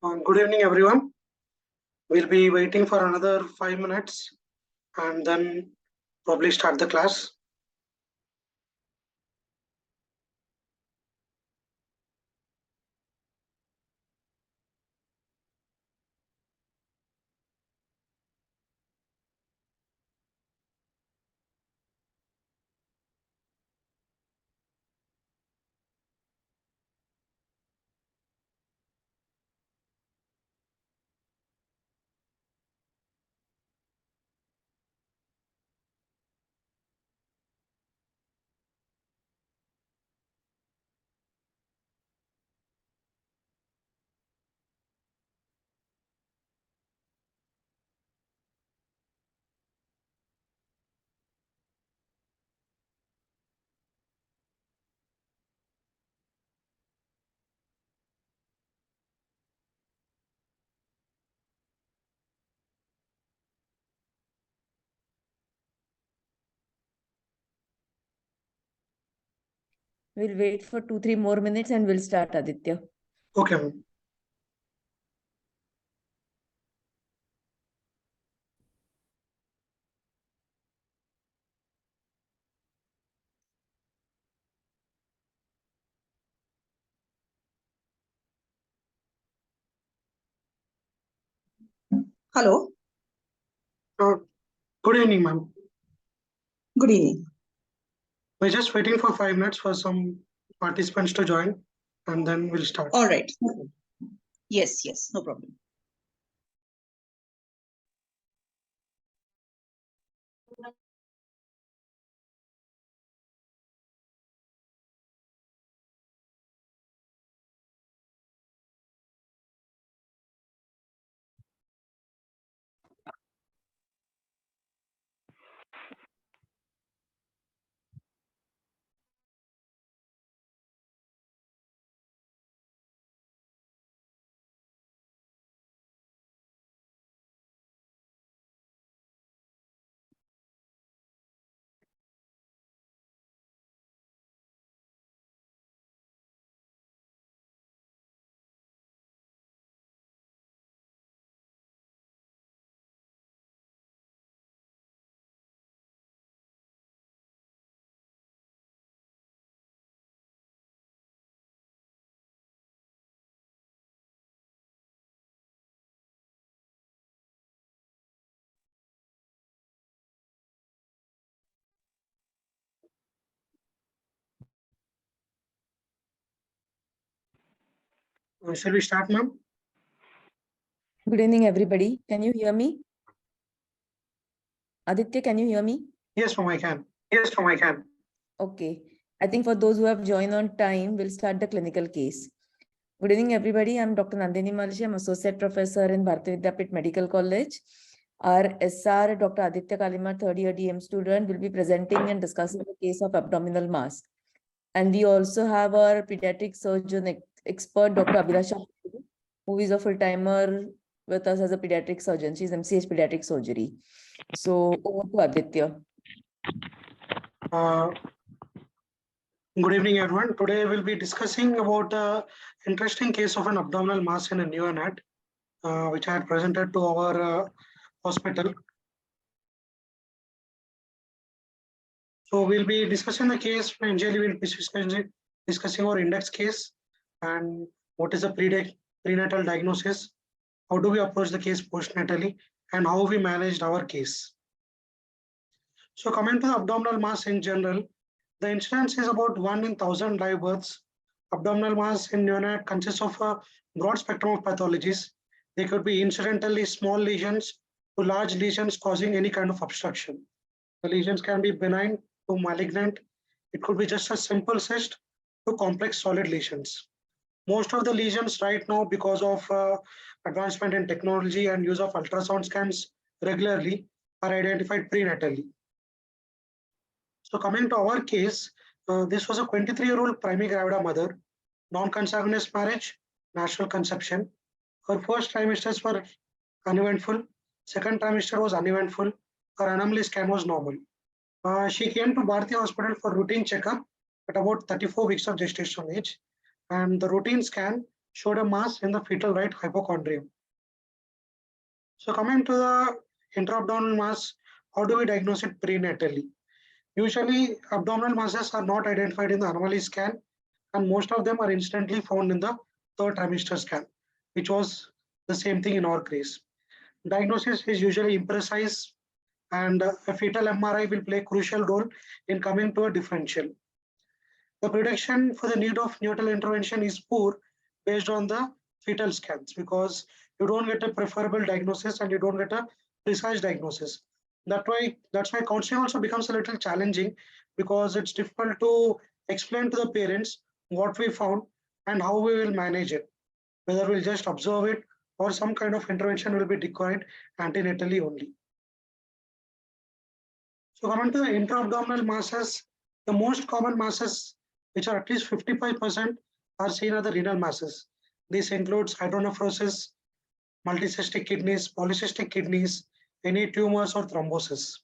Good evening, everyone. We'll be waiting for another 5 minutes and then probably start the class. We'll wait for 2-3 more minutes and we'll start, Aditya. Okay, ma'am. Hello. Good evening, ma'am. Good evening. We're just waiting for 5 minutes for some participants to join and then we'll start. All right. Yes, no problem. Shall we start, ma'am? Good evening, everybody. Can you hear me? Aditya, can you hear me? Yes, ma'am, I can. Yes, ma'am, I can. Okay. I think for those who have joined on time, we'll start the clinical case. Good evening, everybody. I'm Dr. Nandini Malshe. I'm Associate Professor in Bharati Vidyapit Medical College. Our SR, Dr. Aditya Kallimath, third year DM student, will be presenting and discussing the case of abdominal mass. And we also have our pediatric surgeon expert, Dr. Abhilasha, who is a full-timer with us as a pediatric surgeon. She's MCH Pediatric Surgery. So over to Aditya. Good evening, everyone. Today we'll be discussing about an interesting case of an abdominal mass in a neonate, which I had presented to our hospital. So we'll be discussing the case. Initially, we'll be discussing our index case and what is the prenatal diagnosis, how do we approach the case postnatally, and how we managed our case. So coming to the abdominal mass in general, the incidence is about 1 in 1,000 live births. Abdominal mass in neonate consists of a broad spectrum of pathologies. They could be incidentally small lesions to large lesions causing any kind of obstruction. The lesions can be benign to malignant. It could be just a simple cyst to complex solid lesions. Most of the lesions right now, because of advancement in technology and use of ultrasound scans regularly, are identified prenatally. So coming to our case, this was a 23-year-old primigravida mother, non-consanguineous marriage, natural conception. Her first trimesters were uneventful. Second trimester was uneventful. Her anomaly scan was normal. She came to Bharati Hospital for routine checkup at about 34 weeks of gestational age, and the routine scan showed a mass in the fetal right hypochondrium. So coming to the intra-abdominal mass, how do we diagnose it prenatally? Usually, abdominal masses are not identified in the anomaly scan, and most of them are instantly found in the third trimester scan, which was the same thing in our case. Diagnosis is usually imprecise, and a fetal MRI will play a crucial role in coming to a differential. The prediction for the need of neonatal intervention is poor based on the fetal scans, because you don't get a preferable diagnosis and you don't get a precise diagnosis. That's why counseling also becomes a little challenging, because it's difficult to explain to the parents what we found and how we will manage it, whether we'll just observe it or some kind of intervention will be required antenatally only. So coming to the intra-abdominal masses, the most common masses, which are at least 55%, are seen as the renal masses. This includes hydronephrosis, multicystic kidneys, polycystic kidneys, any tumors or thrombosis.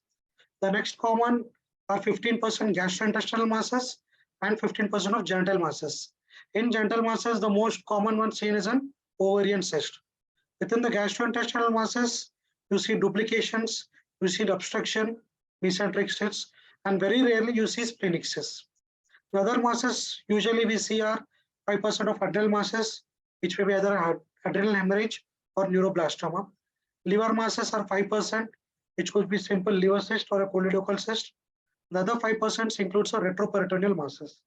The next common are 15% gastrointestinal masses and 15% of genital masses. In genital masses, the most common one seen is an ovarian cyst. Within the gastrointestinal masses, you see duplications, you see obstruction, mesenteric cysts, and very rarely you see splenic cysts. The other masses usually we see are 5% of adrenal masses, which may be either adrenal hemorrhage or neuroblastoma. Liver masses are 5%, which could be simple liver cyst or a choledochal cyst. The other 5% includes a retroperitoneal masses.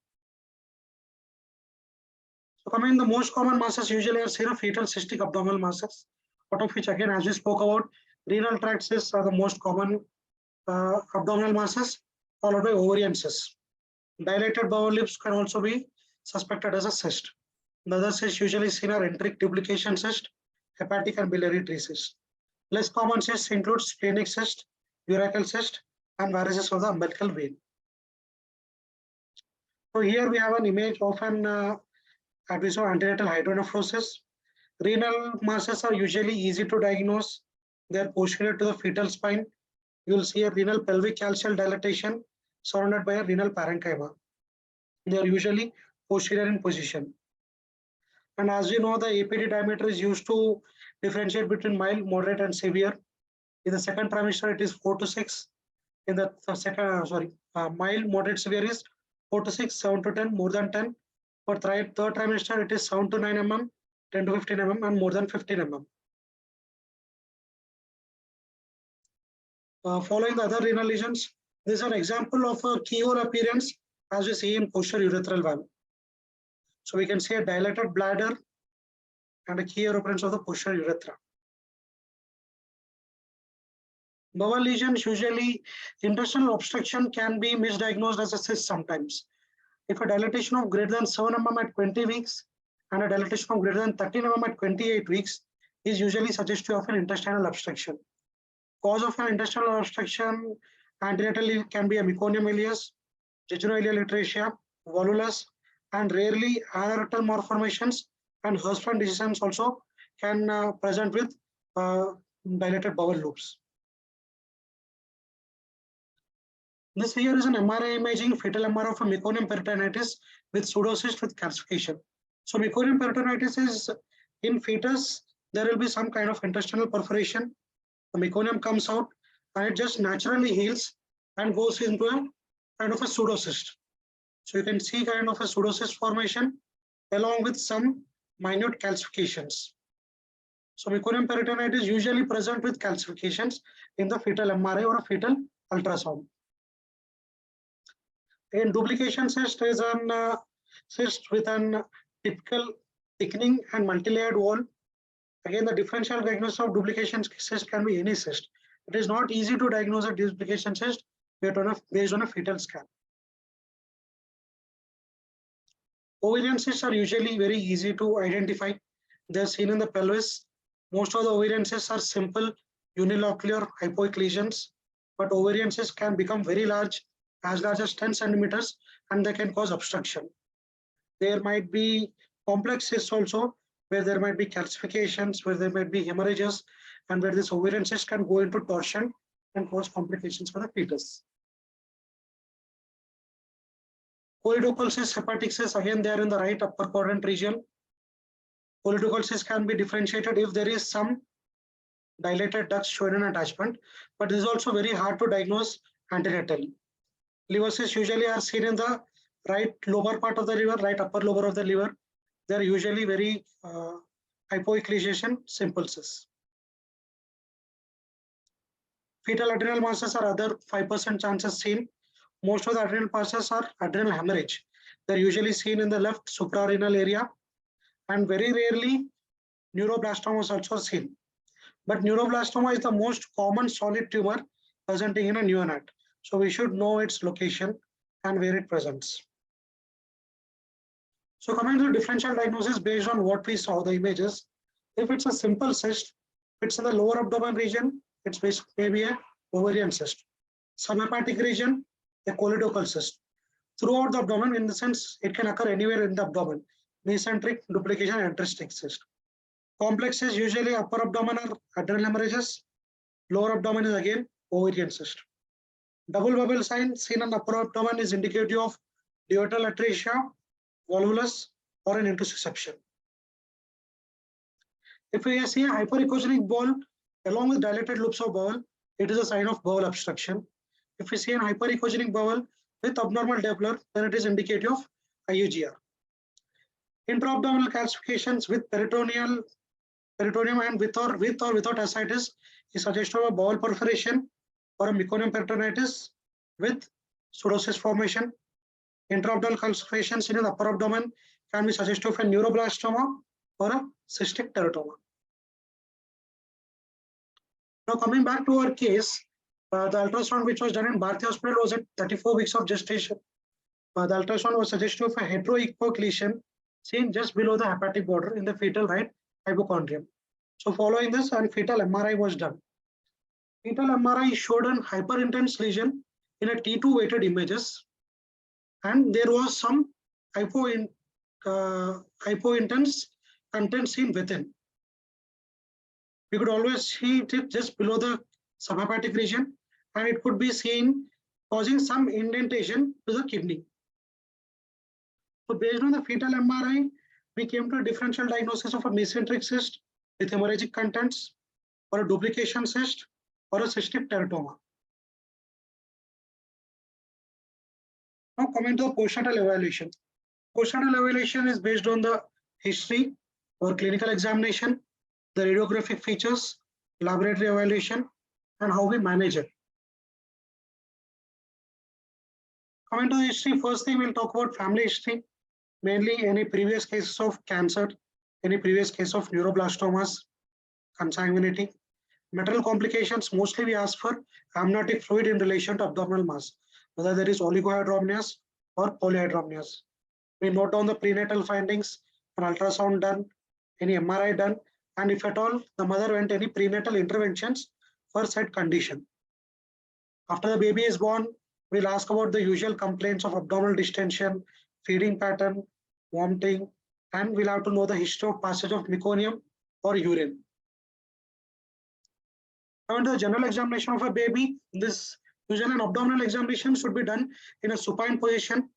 So coming, the most common masses usually are serofetal cystic abdominal masses, out of which again, as we spoke about, renal tract cysts are the most common abdominal masses, followed by ovarian cysts. Dilated bowel lips can also be suspected as a cyst. The other cysts usually seen are enteric duplication cyst, hepatic and biliary tree cyst. Less common cysts include splenic cyst, urachal cyst, and varices of the umbilical vein. So here we have an image of an episode of antenatal hydronephrosis. Renal masses are usually easy to diagnose. They are posterior to the fetal spine. You will see a renal pelvic calcial dilatation surrounded by a renal parenchyma. They are usually posterior in position. And as you know, the APD diameter is used to differentiate between mild, moderate, and severe. In the second trimester, it is 4 to 6. In the mild, moderate, severe is 4 to 6, 7 to 10, more than 10. For third trimester, it is 7 to 9 mm, 10 to 15 mm, and more than 15 mm. Following the other renal lesions, this is an example of a keyhole appearance as we see in posterior urethral valve. So we can see a dilated bladder, and a key occurrence of the posterior urethra. Bowel lesions, usually intestinal obstruction can be misdiagnosed as a cyst sometimes. If a dilatation of greater than 7 mm at 20 weeks and a dilatation of greater than 13 mm at 28 weeks is usually suggestive of an intestinal obstruction. Cause of an intestinal obstruction antenatally can be a meconium ileus, jejunal atresia, volvulus, and rarely anal malformations and Hirschsprung disease also can present with dilated bowel loops. This here is an MRI imaging, fetal MRI of a meconium peritonitis with pseudocyst with calcification. So meconium peritonitis is in fetus, there will be some kind of intestinal perforation. The meconium comes out and it just naturally heals and goes into a kind of a pseudocyst. So you can see kind of a pseudocyst formation along with some minute calcifications. So meconium peritonitis is usually present with calcifications in the fetal MRI or a fetal ultrasound. In duplication cyst is an cyst with an typical thickening and multilayered wall. Again, the differential diagnosis of duplication cyst can be any cyst. It is not easy to diagnose a duplication cyst based on a fetal scan. Ovarian cysts are usually very easy to identify. They are seen in the pelvis. Most of the ovarian cysts are simple unilocular hypoic lesions, but ovarian cysts can become very large as 10 centimeters, and they can cause obstruction. There might be complex cysts also, where there might be calcifications, where there might be hemorrhages, and where this ovarian cyst can go into torsion and cause complications for the fetus. Choledochal cysts, hepatic cysts, again they are in the right upper quadrant region. Choledochal cysts can be differentiated if there is some dilated duct showing an attachment, but this is also very hard to diagnose antenatally. Liver cysts usually are seen in the right lower part of the liver, right upper lobar of the liver. They are usually very hypoic lesion, simple cysts. Fetal adrenal masses are other 5% chances seen. Most of the adrenal masses are adrenal hemorrhage. They're usually seen in the left suprarenal area, and very rarely neuroblastoma is also seen. But neuroblastoma is the most common solid tumor presenting in a neonate. So we should know its location and where it presents. So coming to the differential diagnosis based on what we saw, the images, if it's a simple cyst, it's in the lower abdomen region, it's maybe a ovarian cyst. Subhepatic region, a choledochal cyst. Throughout the abdomen, in the sense, it can occur anywhere in the abdomen. Mesenteric, duplication, and intrinsic cyst. Complex cyst, usually upper abdomen are adrenal hemorrhages. Lower abdomen is again ovarian cyst. Double bubble sign seen on the upper abdomen is indicative of duodenal atresia, volvulus, or an intussusception. If we see a hyperechogenic bowel along with dilated loops of bowel, it is a sign of bowel obstruction. If we see an hyperechogenic bowel with abnormal Doppler, then it is indicative of IUGR. Intra-abdominal calcifications with peritoneum and with or without ascites is suggestive of a bowel perforation or a meconium peritonitis with pseudocyst formation. Intra-abdominal calcifications in the upper abdomen can be suggestive of a neuroblastoma or a cystic teratoma. Now coming back to our case, the ultrasound which was done in Bharati Hospital was at 34 weeks of gestation. The ultrasound was suggestive of a heteroechoic lesion seen just below the hepatic border in the fetal right hypochondrium. So following this, and fetal MRI was done. Fetal MRI showed an hyperintense lesion in a T2 weighted images, and there was some hypointense content seen within. We could always see it just below the subhepatic region, and it could be seen causing some indentation to the kidney. So based on the fetal MRI, we came to a differential diagnosis of a mesenteric cyst with hemorrhagic contents, or a duplication cyst, or a cystic teratoma. Now coming to the postnatal evaluation. Postnatal evaluation is based on the history or clinical examination, the radiographic features, laboratory evaluation, and how we manage it. Coming to the history, first thing we'll talk about family history, mainly any previous cases of cancer, any previous case of neuroblastomas, consanguinity. Maternal complications, mostly we ask for amniotic fluid in relation to abdominal mass, whether there is oligohydramnios or polyhydramnios. We note down the prenatal findings, an ultrasound done, any MRI done, and if at all the mother went any prenatal interventions for said condition. After the baby is born, we'll ask about the usual complaints of abdominal distension, feeding pattern, vomiting, and we'll have to know the history of passage of meconium or urine. Coming to the general examination of a baby, this usually an abdominal examination should be done in a supine position.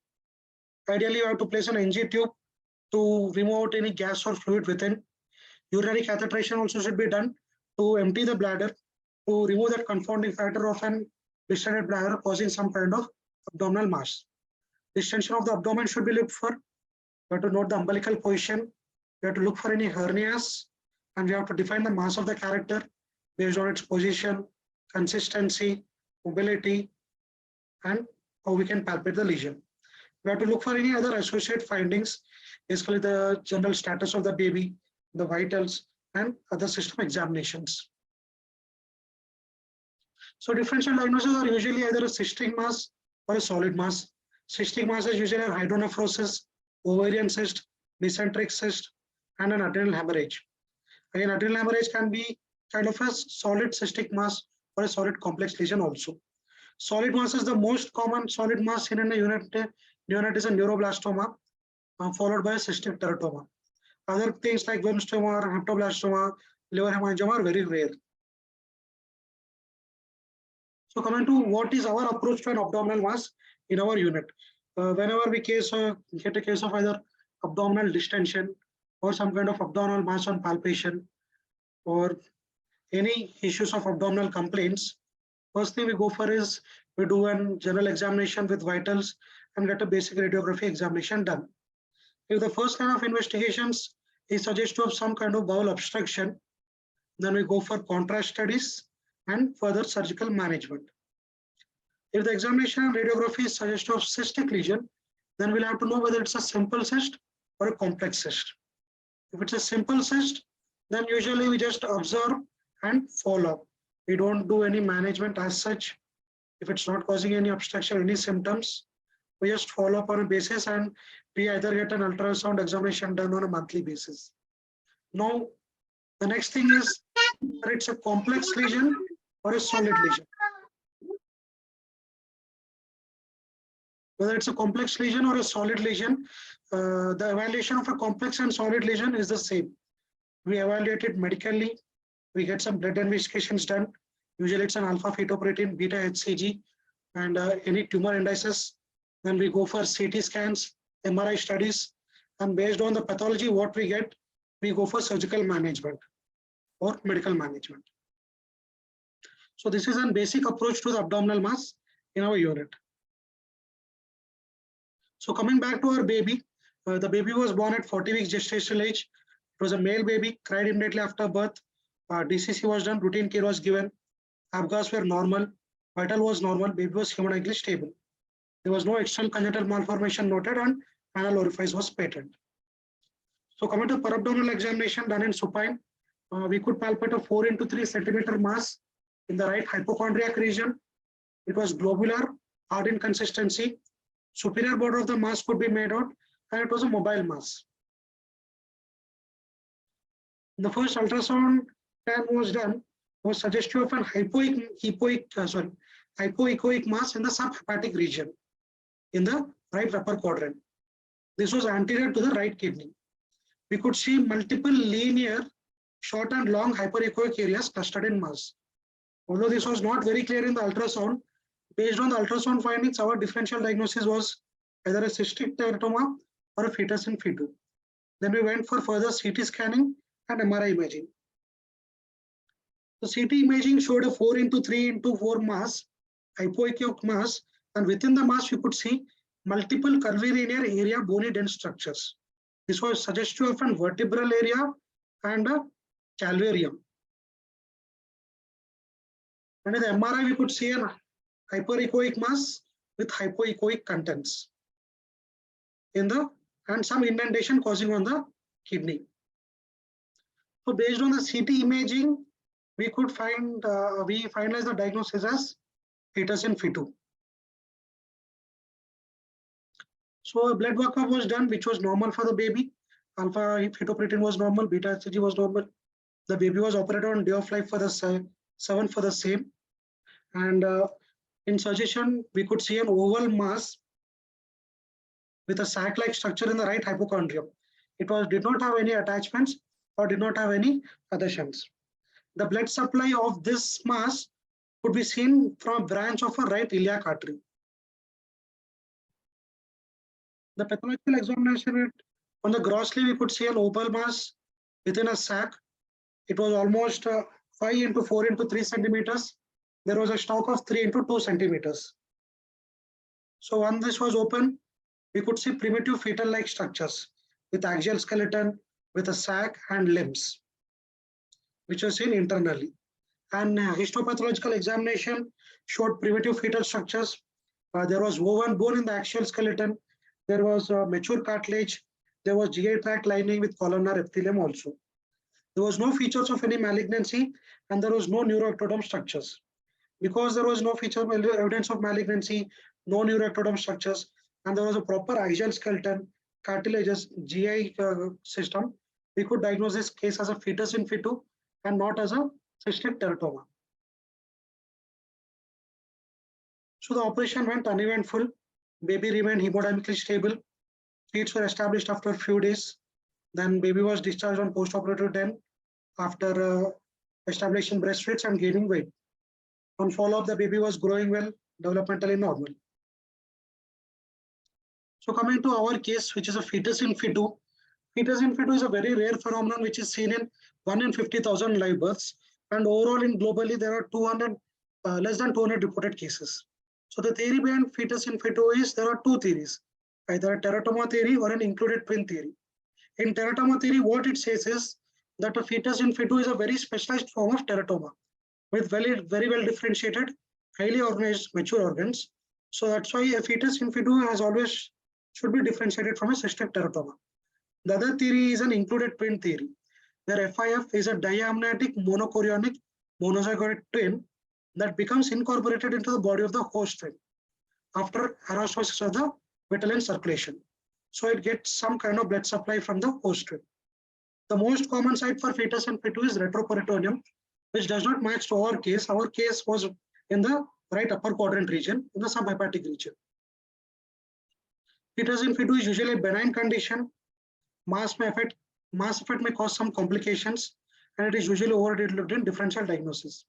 Ideally, you have to place an NG tube to remove out any gas or fluid within. Urinary catheterization also should be done to empty the bladder, to remove that confounding factor of an distended bladder causing some kind of abdominal mass. Distension of the abdomen should be looked for. We have to note the umbilical position. We have to look for any hernias, and we have to define the mass of the character based on its position, consistency, mobility, and how we can palpate the lesion. We have to look for any other associated findings, basically the general status of the baby, the vitals, and other system examinations. So differential diagnoses are usually either a cystic mass or a solid mass. Cystic mass is usually a hydronephrosis, ovarian cyst, mesenteric cyst, and an adrenal hemorrhage. Again, adrenal hemorrhage can be kind of a solid cystic mass or a solid complex lesion also. Solid mass is the most common solid mass in a neonate. Neonate is a neuroblastoma, followed by a cystic teratoma. Other things like Wilmstoma, hepatoblastoma, liver hemangioma are very rare. So coming to what is our approach to an abdominal mass in our unit. Whenever we get a case of either abdominal distension or some kind of abdominal mass on palpation or any issues of abdominal complaints, first thing we go for is we do a general examination with vitals and get a basic radiography examination done. If the first line of investigations is suggestive of some kind of bowel obstruction, then we go for contrast studies and further surgical management. If the examination and radiography is suggestive of cystic lesion, then we'll have to know whether it's a simple cyst or a complex cyst. If it's a simple cyst, then usually we just observe and follow up. We don't do any management as such. If it's not causing any obstruction, any symptoms, we just follow up on a basis and we either get an ultrasound examination done on a monthly basis. Now, the next thing is whether it's a complex lesion or a solid lesion. Whether it's a complex lesion or a solid lesion, the evaluation of a complex and solid lesion is the same. We evaluate it medically. We get some blood investigations done. Usually it's an alpha fetoprotein, beta HCG, and any tumor indices. Then we go for CT scans, MRI studies, and based on the pathology, what we get, we go for surgical management or medical management. So this is a basic approach to the abdominal mass in our unit. So coming back to our baby, the baby was born at 40 weeks gestational age. It was a male baby, cried immediately after birth. DCC was done, routine care was given. Abgas were normal, vital was normal, baby was hemodynamically stable. There was no external congenital malformation noted and anal orifice was patent. So coming to perabdominal examination done in supine, we could palpate a 4 into 3 centimeter mass in the right hypochondriac region. It was globular, hard in consistency. Superior border of the mass could be made out and it was a mobile mass. The first ultrasound scan was done was suggestive of an hypoechoic mass in the subhepatic region in the right upper quadrant. This was anterior to the right kidney. We could see multiple linear, short and long hyperechoic areas clustered in mass. Although this was not very clear in the ultrasound, based on the ultrasound findings, our differential diagnosis was either a cystic teratoma or a fetus in fetu. Then we went for further CT scanning and MRI imaging. The CT imaging showed a 4 into 3 into 4 mass, hypoechoic mass, and within the mass you could see multiple curvilinear area bony dense structures. This was suggestive of a vertebral area and a calvarium. And in the MRI we could see a hyperechoic mass with hypoechoic contents in the and some indentation causing on the kidney. So based on the CT imaging, we could find, we finalize the diagnosis as fetus in fetu. So a blood workup was done, which was normal for the baby. Alpha fetoprotein was normal, beta HCG was normal. The baby was operated on day of life for the 7 for the same. And in suggestion, we could see an oval mass with a sac-like structure in the right hypochondrium. It did not have any attachments or did not have any adhesions. The blood supply of this mass could be seen from a branch of a right iliac artery. The pathological examination, on the grossly, we could see an oval mass within a sac. It was almost 5 into 4 into 3 centimeters. There was a stalk of 3 into 2 centimeters. So when this was open, we could see primitive fetal-like structures with axial skeleton, with a sac and limbs, which was seen internally. And histopathological examination showed primitive fetal structures. There was woven bone in the axial skeleton. There was mature cartilage. There was GI tract lining with columnar epithelium also. There was no features of any malignancy, and there was no neuroectoderm structures. Because there was no evidence of malignancy, no neuroectoderm structures, and there was a proper axial skeleton, cartilages, GI system, we could diagnose this case as a fetus in fetu and not as a cystic teratoma. So the operation went uneventful. Baby remained hemodynamically stable. Feeds were established after a few days. Then baby was discharged on post-operative den after establishing breastfeeds and gaining weight. On follow-up, the baby was growing well, developmentally normal. So coming to our case, which is a fetus in fetu. Fetus in fetu is a very rare phenomenon which is seen in 1 in 50,000 live births. And overall, in globally, there are less than 200 reported cases. So the theory behind fetus in fetu is there are two theories, either a teratoma theory or an included twin theory. In teratoma theory, what it says is that a fetus in fetu is a very specialized form of teratoma with very well differentiated, highly organized mature organs. So that's why a fetus in fetu has always should be differentiated from a cystic teratoma. The other theory is an included twin theory, where FIF is a diamniotic monochorionic monozygotic twin that becomes incorporated into the body of the host twin after anastomosis of the vitelline circulation. So it gets some kind of blood supply from the host twin. The most common site for fetus in fetu is retroperitoneum, which does not match to our case. Our case was in the right upper quadrant region, in the subhepatic region. Fetus in fetu is usually a benign condition. Mass effect may cause some complications, and it is usually overlooked in differential diagnosis.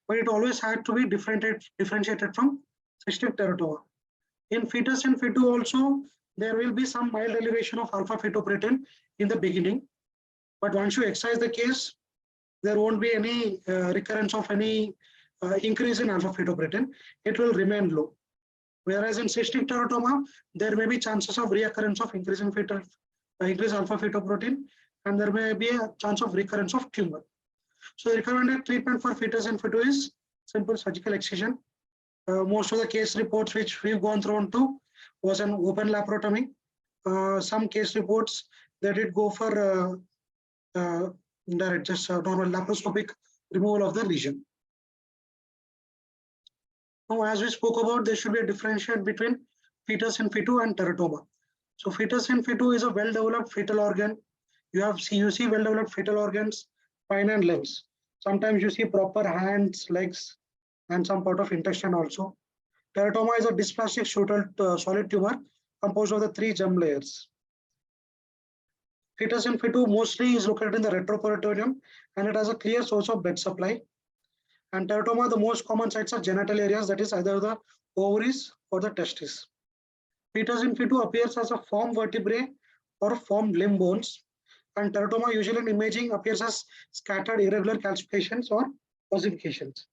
But it always had to be differentiated from cystic teratoma. In fetus in fetu also, there will be some mild elevation of alpha fetoprotein in the beginning. But once you excise the case, there won't be any recurrence of any increase in alpha fetoprotein. It will remain low. Whereas in cystic teratoma, there may be chances of reoccurrence of increase in increased alpha fetoprotein, and there may be a chance of recurrence of tumor. So the recommended treatment for fetus in fetu is simple surgical excision. Most of the case reports which we've gone through to was an open laparotomy. Some case reports they did go for direct, just normal laparoscopic removal of the lesion. Now, as we spoke about, there should be a differentiation between fetus in fetu and teratoma. So fetus in fetu is a well-developed fetal organ. You see well-developed fetal organs, spine and limbs. Sometimes you see proper hands, legs, and some part of intestine also. Teratoma is a dysplastic solid tumor composed of the 3 germ layers. Fetus in fetu mostly is located in the retroperitoneum, and it has a clear source of blood supply. And teratoma, the most common sites are genital areas, that is either the ovaries or the testes. Fetus in fetu appears as a form vertebrae or form limb bones, and teratoma usually in imaging appears as scattered irregular calcifications or ossifications.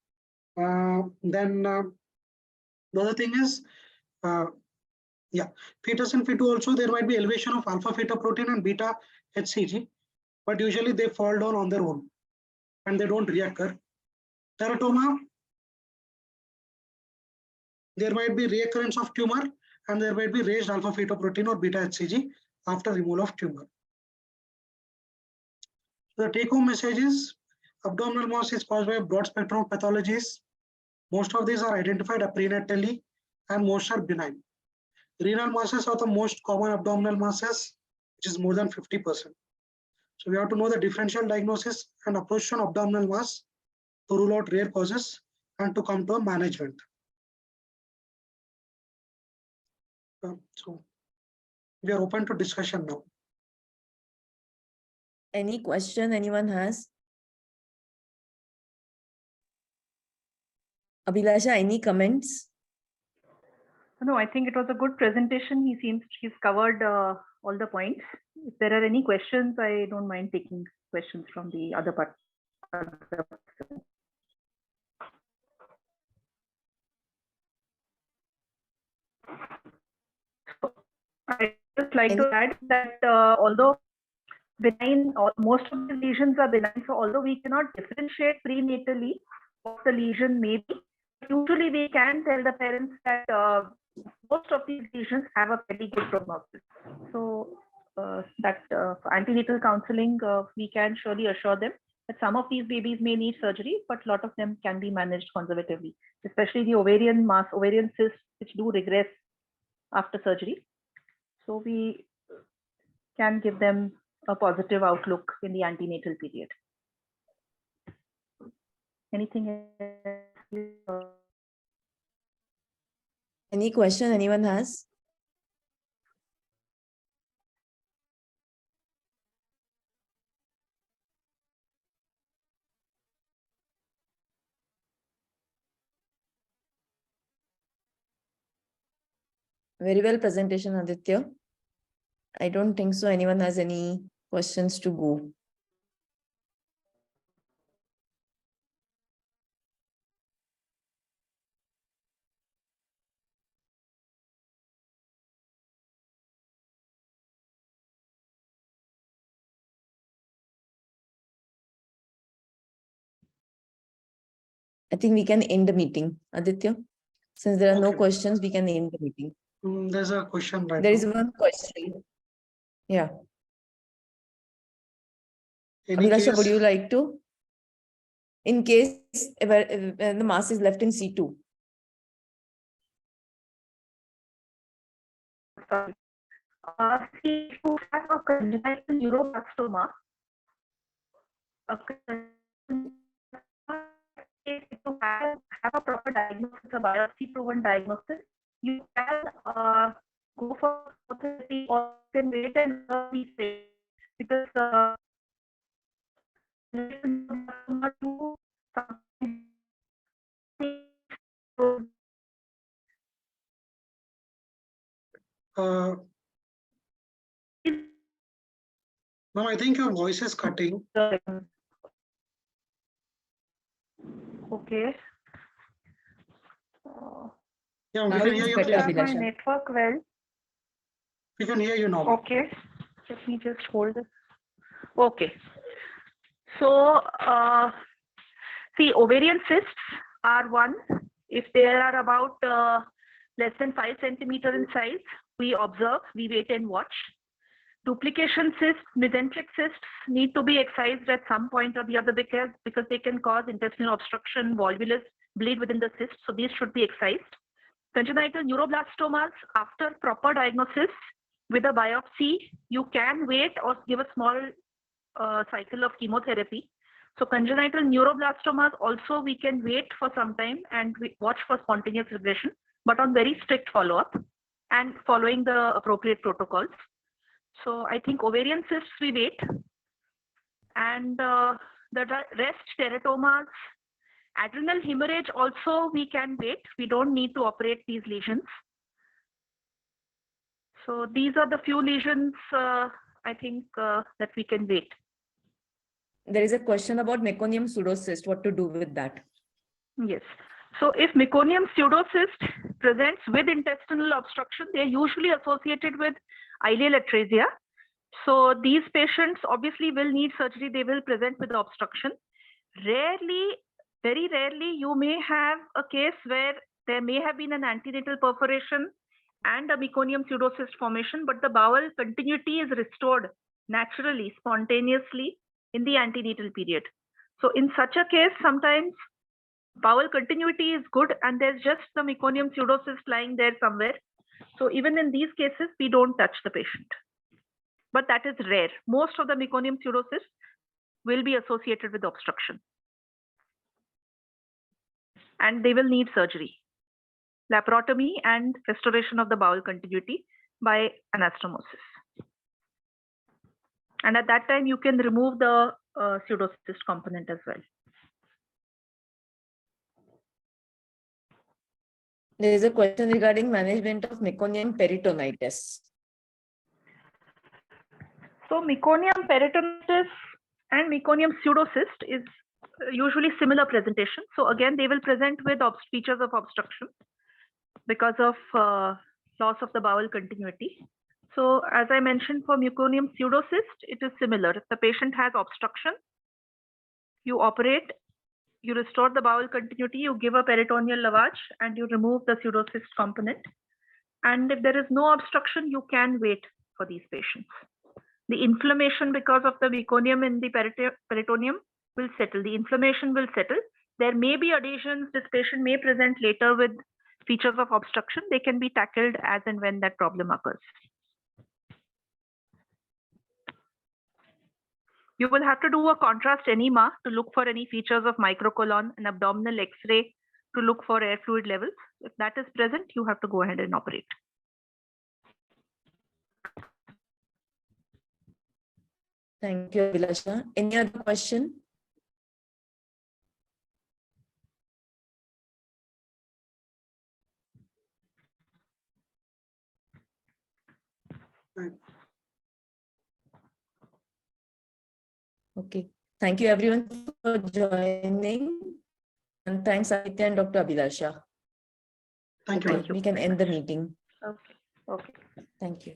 The other thing is, fetus in fetu also there might be elevation of alpha fetoprotein and beta HCG, but usually they fall down on their own and they don't reoccur. Teratoma, there might be reoccurrence of tumor and there might be raised alpha fetoprotein or beta HCG after removal of tumor. The take-home message is abdominal mass is caused by a broad spectrum of pathologies. Most of these are identified prenatally and most are benign. Renal masses are the most common abdominal masses, which is more than 50%. So we have to know the differential diagnosis and approach to abdominal mass to rule out rare causes and to come to a management. So we are open to discussion now. Any question anyone has? Abhilasha, any comments? No, I think it was a good presentation. He's covered all the points. If there are any questions, I don't mind taking questions from the other part. So I just like to add that although benign, or most of the lesions are benign, so although we cannot differentiate prenatally what the lesion may be, usually we can tell the parents that most of these lesions have a very good prognosis. So that for antenatal counseling, we can surely assure them that some of these babies may need surgery, but a lot of them can be managed conservatively, especially the ovarian cysts, which do regress after surgery. So we can give them a positive outlook in the antenatal period. Anything else? Any question anyone has? Very well presentation, Aditya. I don't think so anyone has any questions to go. I think we can end the meeting, Aditya. Since there are no Okay. questions, we can end the meeting. There's a question right There now. is one question. Yeah. Any Abhilasha, case, would you like to? In case if the mass is left in C2. Sorry. See, if you have a congenital neuroblastoma, if you have a proper diagnosis, a biopsy-proven diagnosis, you can go for chemotherapy or you can wait and early stage, because no, I think your voice is cutting. Okay. Yeah, we Now can it's hear you. better, Have my Abhilasha. network well. We can hear you now. Okay, let me just hold this. Okay. So, see, ovarian cysts are one. If they are about less than 5 centimeters in size, we observe, we wait and watch. Duplication cysts, mesenteric cysts need to be excised at some point or the other because they can cause intestinal obstruction, volvulus, bleed within the cyst. So these should be excised. Congenital neuroblastomas, after proper diagnosis with a biopsy, you can wait or give a small cycle of chemotherapy. So congenital neuroblastomas also we can wait for some time and we watch for spontaneous regression, but on very strict follow-up and following the appropriate protocols. So I think ovarian cysts we wait, and the rest, teratomas, adrenal hemorrhage also we can wait. We don't need to operate these lesions. So these are the few lesions I think that we can wait. There is a question about meconium pseudocyst. What to do with that? Yes. So if meconium pseudocyst presents with intestinal obstruction, they are usually associated with ileal atresia. So these patients obviously will need surgery. They will present with obstruction. Rarely, very rarely, you may have a case where there may have been an antenatal perforation and a meconium pseudocyst formation, but the bowel continuity is restored naturally, spontaneously, in the antenatal period. So in such a case, sometimes bowel continuity is good and there's just the meconium pseudocyst lying there somewhere. So even in these cases, we don't touch the patient. But that is rare. Most of the meconium pseudocysts will be associated with obstruction. And they will need surgery, laparotomy and restoration of the bowel continuity by anastomosis. And at that time, you can remove the pseudocyst component as well. There is a question regarding management of meconium peritonitis. So meconium peritonitis and meconium pseudocyst is usually similar presentation. So again, they will present with features of obstruction because of loss of the bowel continuity. So as I mentioned, for meconium pseudocyst, it is similar. If the patient has obstruction, you operate, you restore the bowel continuity, you give a peritoneal lavage, and you remove the pseudocyst component. And if there is no obstruction, you can wait for these patients. The inflammation because of the meconium in the peritoneum will settle. The inflammation will settle. There may be adhesions. This patient may present later with features of obstruction. They can be tackled as and when that problem occurs. You will have to do a contrast enema to look for any features of microcolon and abdominal X-ray to look for air fluid levels. If that is present, you have to go ahead and operate. Thank you, Abhilasha. Any other question? Okay. Thank you everyone for joining. And thanks, Aditya and Dr. Abhilasha. Thank you. Okay, we can end the meeting. Okay. Okay. Thank you.